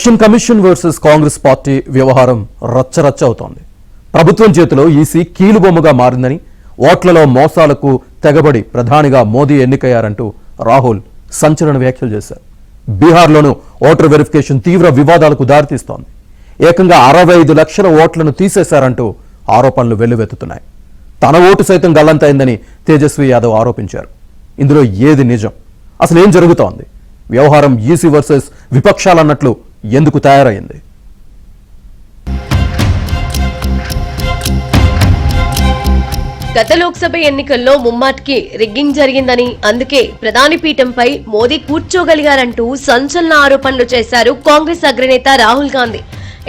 Election commission versus Congress party వ్యవహారం రచ్చరచ్చ అవుతోంది. ప్రభుత్వం చేతిలో ఈసీ కీలుబొమ్మగా మారిందని, ఓట్లలో మోసాలకు తెగబడి ప్రధానిగా మోదీ ఎన్నికయ్యారంటూ రాహుల్ సంచలన వ్యాఖ్యలు చేశారు. బీహార్లోనూ ఓటర్ వెరిఫికేషన్ తీవ్ర వివాదాలకు దారితీస్తోంది. ఏకంగా 65 లక్షల ఓట్లను తీసేశారంటూ ఆరోపణలు వెల్లువెత్తుతున్నాయి. తన ఓటు సైతం గల్లంతైందని తేజస్వి యాదవ్ ఆరోపించారు. ఇందులో ఏది నిజం? అసలు ఏం జరుగుతోంది? వ్యవహారం ఈసీ వర్సెస్ విపక్షాలన్నట్లు ఎందుకు తయారైంది? గత లోక్సభ ఎన్నికల్లో ముమ్మాటికి రిగ్గింగ్ జరిగిందని, అందుకే ప్రధాని పీఠంపై మోదీ కూర్చోగలిగారంటూ సంచలన ఆరోపణలు చేశారు కాంగ్రెస్ అగ్రనేత రాహుల్ గాంధీ.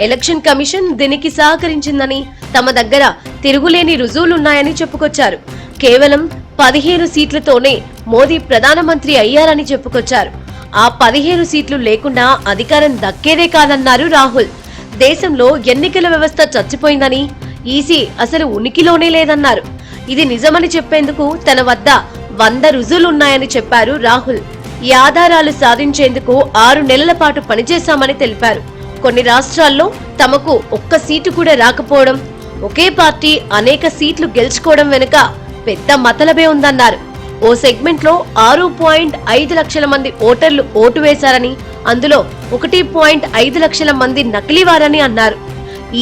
ఎలక్షన్ కమిషన్ దీనికి సహకరించిందని, తమ దగ్గర తిరుగులేని రుజువులున్నాయని చెప్పుకొచ్చారు. కేవలం 15 సీట్లతోనే మోదీ ప్రధానమంత్రి అయ్యారని చెప్పుకొచ్చారు. ఆ 15 సీట్లు లేకుండా అధికారం దక్కేదే కాదన్నారు రాహుల్. దేశంలో ఎన్నికల వ్యవస్థ చచ్చిపోయిందని, ఈసీ అసలు ఉనికిలోనే లేదన్నారు. ఇది నిజమని చెప్పేందుకు తన వద్ద 100 రుజువులున్నాయని చెప్పారు రాహుల్. ఈ ఆధారాలు సాధించేందుకు 6 నెలల పాటు పనిచేశామని తెలిపారు. కొన్ని రాష్ట్రాల్లో తమకు ఒక్క సీటు కూడా రాకపోవడం, ఒకే పార్టీ అనేక సీట్లు గెలుచుకోవడం వెనుక పెద్ద మతలబే ఉందన్నారు. ఓ సెగ్మెంట్ లో 6.5 లక్షల మంది ఓటర్లు ఓటు వేశారని, అందులో 1.5 లక్షల మంది నకిలీవారని అన్నారు.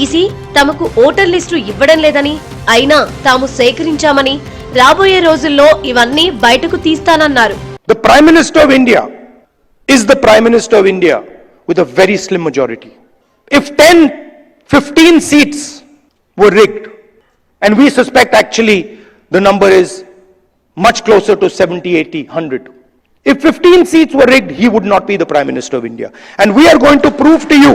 ఈసీ తమకు ఓటర్ లిస్టు ఇవ్వడం లేదని, అయినా తాము సేకరించామని, రాబోయే రోజుల్లో ఇవన్నీ బయటకు తీస్తానన్నారు. The Prime Minister of India is the Prime Minister of India with a very slim majority. If 10-15 seats were rigged, and we suspect actually the number is much closer to 70, 80, 100. If 15 seats were rigged, he would not be the Prime Minister of India. And we are going to prove to you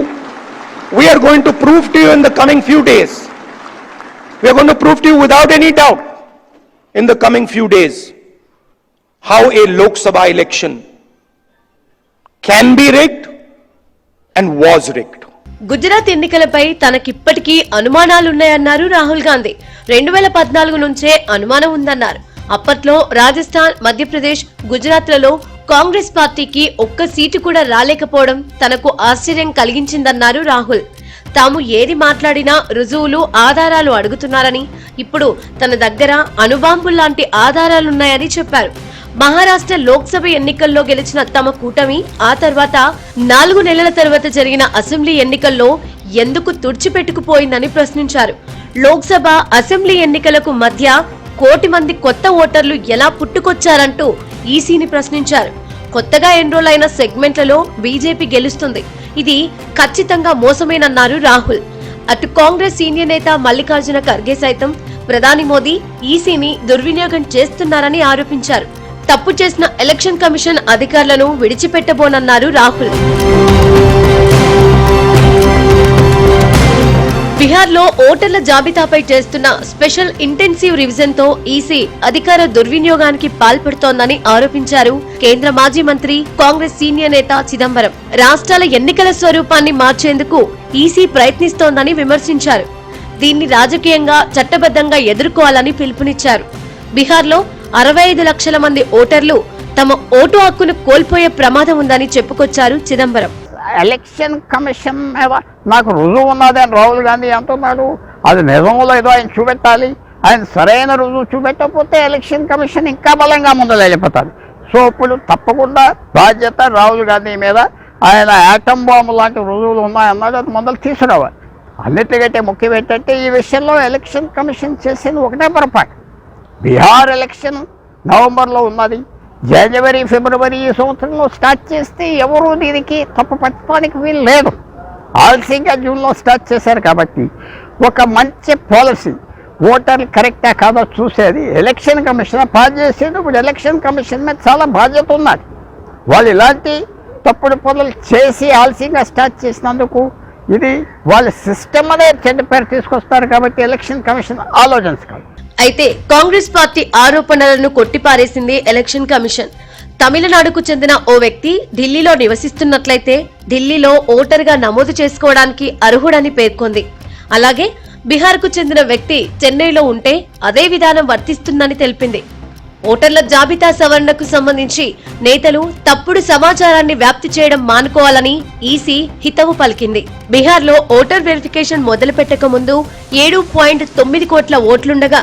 in the coming few days. We are going to prove to you without any doubt in the coming few days how a Lok Sabha election can be rigged and was rigged. Gujarat ఎన్నికలపై తనకిప్పటికీ అనుమానాలున్నాయన్నారు రాహుల్ గాంధీ. 2014 నుంచే అనుమానం ఉందన్నారు. అప్పట్లో రాజస్థాన్, మధ్యప్రదేశ్, గుజరాత్లలో కాంగ్రెస్ పార్టీకి ఒక్క seat కూడా రాలేకపోవడం తనకు ఆశ్చర్యం కలిగించిందన్నారు రాహుల్. తాము ఏది మాట్లాడినా రుజువులు, ఆధారాలు అడుగుతున్నారని, ఇప్పుడు తన దగ్గర అణుబాంబుల్లాంటి ఆధారాలున్నాయని చెప్పారు. మహారాష్ట్ర లోక్సభ ఎన్నికల్లో గెలిచిన తమ కూటమి ఆ తర్వాత 4 నెలల తర్వాత జరిగిన అసెంబ్లీ ఎన్నికల్లో ఎందుకు తుడిచిపెట్టుకుపోయిందని ప్రశ్నించారు. లోక్సభ, అసెంబ్లీ ఎన్నికలకు మధ్య 1 కోటి మంది కొత్త ఓటర్లు ఎలా పుట్టుకొచ్చారంటూ ఈసీని ప్రశ్నించారు. కొత్తగా ఎన్రోల్ అయిన సెగ్మెంట్లలో బీజేపీ గెలుస్తుంది, ఇది ఖచ్చితంగా మోసమేనన్నారు రాహుల్. అటు కాంగ్రెస్ సీనియర్ నేత మల్లికార్జున ఖర్గే సైతం ప్రధాని మోదీ ఈసీని దుర్వినియోగం చేస్తున్నారని ఆరోపించారు. తప్పు చేసిన ఎలక్షన్ కమిషన్ అధికారులను విడిచిపెట్టబోనన్నారు రాహుల్. బీహార్లో ఓటర్ల జాబితాపై చేస్తున్న స్పెషల్ ఇంటెన్సివ్ రివిజన్ తో ఈసీ అధికార దుర్వినియోగానికి పాల్పడుతోందని ఆరోపించారు కేంద్ర మాజీ మంత్రి, కాంగ్రెస్ సీనియర్ నేత చిదంబరం. రాష్ట్రాల ఎన్నికల స్వరూపాన్ని మార్చేందుకు ఈసీ ప్రయత్నిస్తోందని విమర్శించారు. దీన్ని రాజకీయంగా, చట్టబద్ధంగా ఎదుర్కోవాలని పిలుపునిచ్చారు. బీహార్లో 65 లక్షల మంది ఓటర్లు తమ ఓటు హక్కును కోల్పోయే ప్రమాదం ఉందని చెప్పుకొచ్చారు చిదంబరం. ఎలక్షన్ కమిషన్ మీద నాకు రుజువు ఉన్నది అని రాహుల్ గాంధీ అంటున్నాడు. అది నిజమో లేదో ఆయన చూపెట్టాలి. ఆయన సరైన రుజువు చూపెట్టకపోతే ఎలక్షన్ కమిషన్ ఇంకా బలంగా ముందుకు వెళ్ళిపోతారు. సో ఇప్పుడు తప్పకుండా బాధ్యత రాహుల్ గాంధీ మీద. ఆయన యాటమ్ బాంబు లాంటి రుజువులు ఉన్నాయన్నాడు, అది ముందలు తీసుకురావాలి. అన్నిటికంటే ముఖ్యం ఏంటంటే ఈ విషయంలో ఎలక్షన్ కమిషన్ చేసేది ఒకటే పొరపాటు. బీహార్ ఎలక్షన్ నవంబర్లో ఉన్నది, జనవరి, ఫిబ్రవరి ఈ సంవత్సరంలో స్టార్ట్ చేస్తే ఎవరు దీనికి తప్పు పట్టడానికి వీలు లేదు. ఆలస్యంగా జూన్లో స్టార్ట్ చేశారు కాబట్టి ఒక మంచి పాలసీ, ఓటర్లు కరెక్టా కాదో చూసేది ఎలక్షన్ కమిషన్ పాస్ చేసేది. ఇప్పుడు ఎలక్షన్ కమిషన్ మీద చాలా బాధ్యత ఉన్నది. వాళ్ళు ఇలాంటి తప్పుడు పనులు చేసి ఆలస్యంగా స్టార్ట్ చేసినందుకు ఇది వాళ్ళ సిస్టమ్ అనే చెడ్డ పేరు తీసుకొస్తారు. కాబట్టి ఎలక్షన్ కమిషన్ ఆలోచించుకోవాలి. అయితే కాంగ్రెస్ పార్టీ ఆరోపణలను కొట్టిపారేసింది ఎలక్షన్ కమిషన్. తమిళనాడుకు చెందిన ఓ వ్యక్తి ఢిల్లీలో నివసిస్తున్నట్లయితే ఢిల్లీలో ఓటర్గా నమోదు చేసుకోవడానికి అర్హుడని పేర్కొంది. అలాగే బీహార్కు చెందిన వ్యక్తి చెన్నైలో ఉంటే అదే విధానం వర్తిస్తుందని తెలిపింది. ఓటర్ల జాబితా సవరణకు సంబంధించి నేతలు తప్పుడు సమాచారాన్ని వ్యాప్తి చేయడం మానుకోవాలని ఈసీ హితవు పలికింది. బీహార్లో ఓటర్ వెరిఫికేషన్ మొదలుపెట్టక ముందు 7.9 కోట్ల ఓట్లుండగా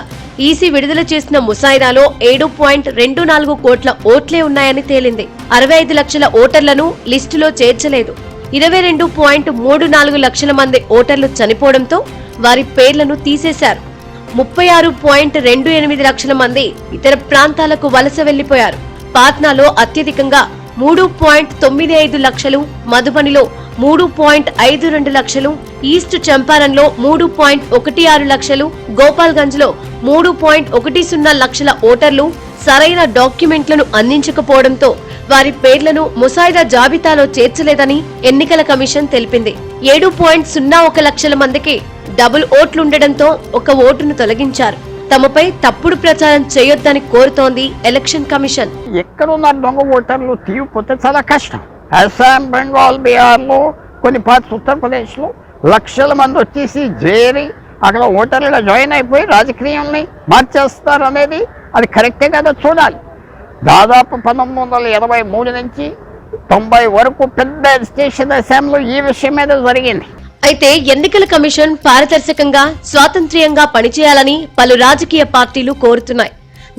ఈసీ విడుదల చేసిన ముసాయిదాలో 7.24 కోట్ల ఓట్లే ఉన్నాయని తేలింది. 65 లక్షల ఓటర్లను లిస్టులో చేర్చలేదు. 22.34 లక్షల మంది ఓటర్లు చనిపోవడంతో వారి పేర్లను తీసేశారు. 36.28 లక్షల మంది ఇతర ప్రాంతాలకు వలస వెళ్లిపోయారు. పాట్నాలో అత్యధికంగా 3.95 లక్షలు, మధుబనిలో 3.52 లక్షలు, ఈస్ట్ చంపారన్లో 3.16 లక్షలు, గోపాల్గంజ్ లో 3.10 లక్షల ఓటర్లు సరైన డాక్యుమెంట్లను అందించకపోవడంతో వారి పేర్లను ముసాయిదా జాబితాలో చేర్చలేదని ఎన్నికల కమిషన్ తెలిపింది. 7.01 లక్షల మందికి డబుల్ ఓట్లుండటంతో ఒక ఓటును తొలగించారు. తమపై తప్పుడు ప్రచారం చేయొద్దని కోరుతోంది ఎలక్షన్ కమిషన్. ఎక్కడున్న దొంగ ఓటర్లు తీయకపోతే చాలా కష్టం. అస్సాం, బెంగాల్, బీహార్లో కొన్ని పార్ట్స్, ఉత్తరప్రదేశ్లో లక్షల మంది వచ్చేసి చేరి అక్కడ ఓటర్లుగా జాయిన్ అయిపోయి రాజకీయాల్ని మార్చేస్తారు అనేది అది కరెక్టే కదా చూడాలి. దాదాపు 1983 నుంచి 90 వరకు పెద్ద స్టేషన్ అసెంబ్లీ ఈ విషయం మీద జరిగింది. అయితే ఎన్నికల కమిషన్ పారదర్శకంగా, స్వాతంత్ర్యంగా పనిచేయాలని పలు రాజకీయ పార్టీలు కోరుతున్నాయి.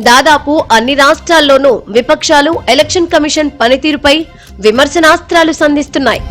దాదాపు అన్ని రాష్ట్రాల్లోనూ విపక్షాలు ఎలక్షన్ కమిషన్ పనితీరుపై విమర్శనాస్త్రాలు సంధిస్తున్నాయి.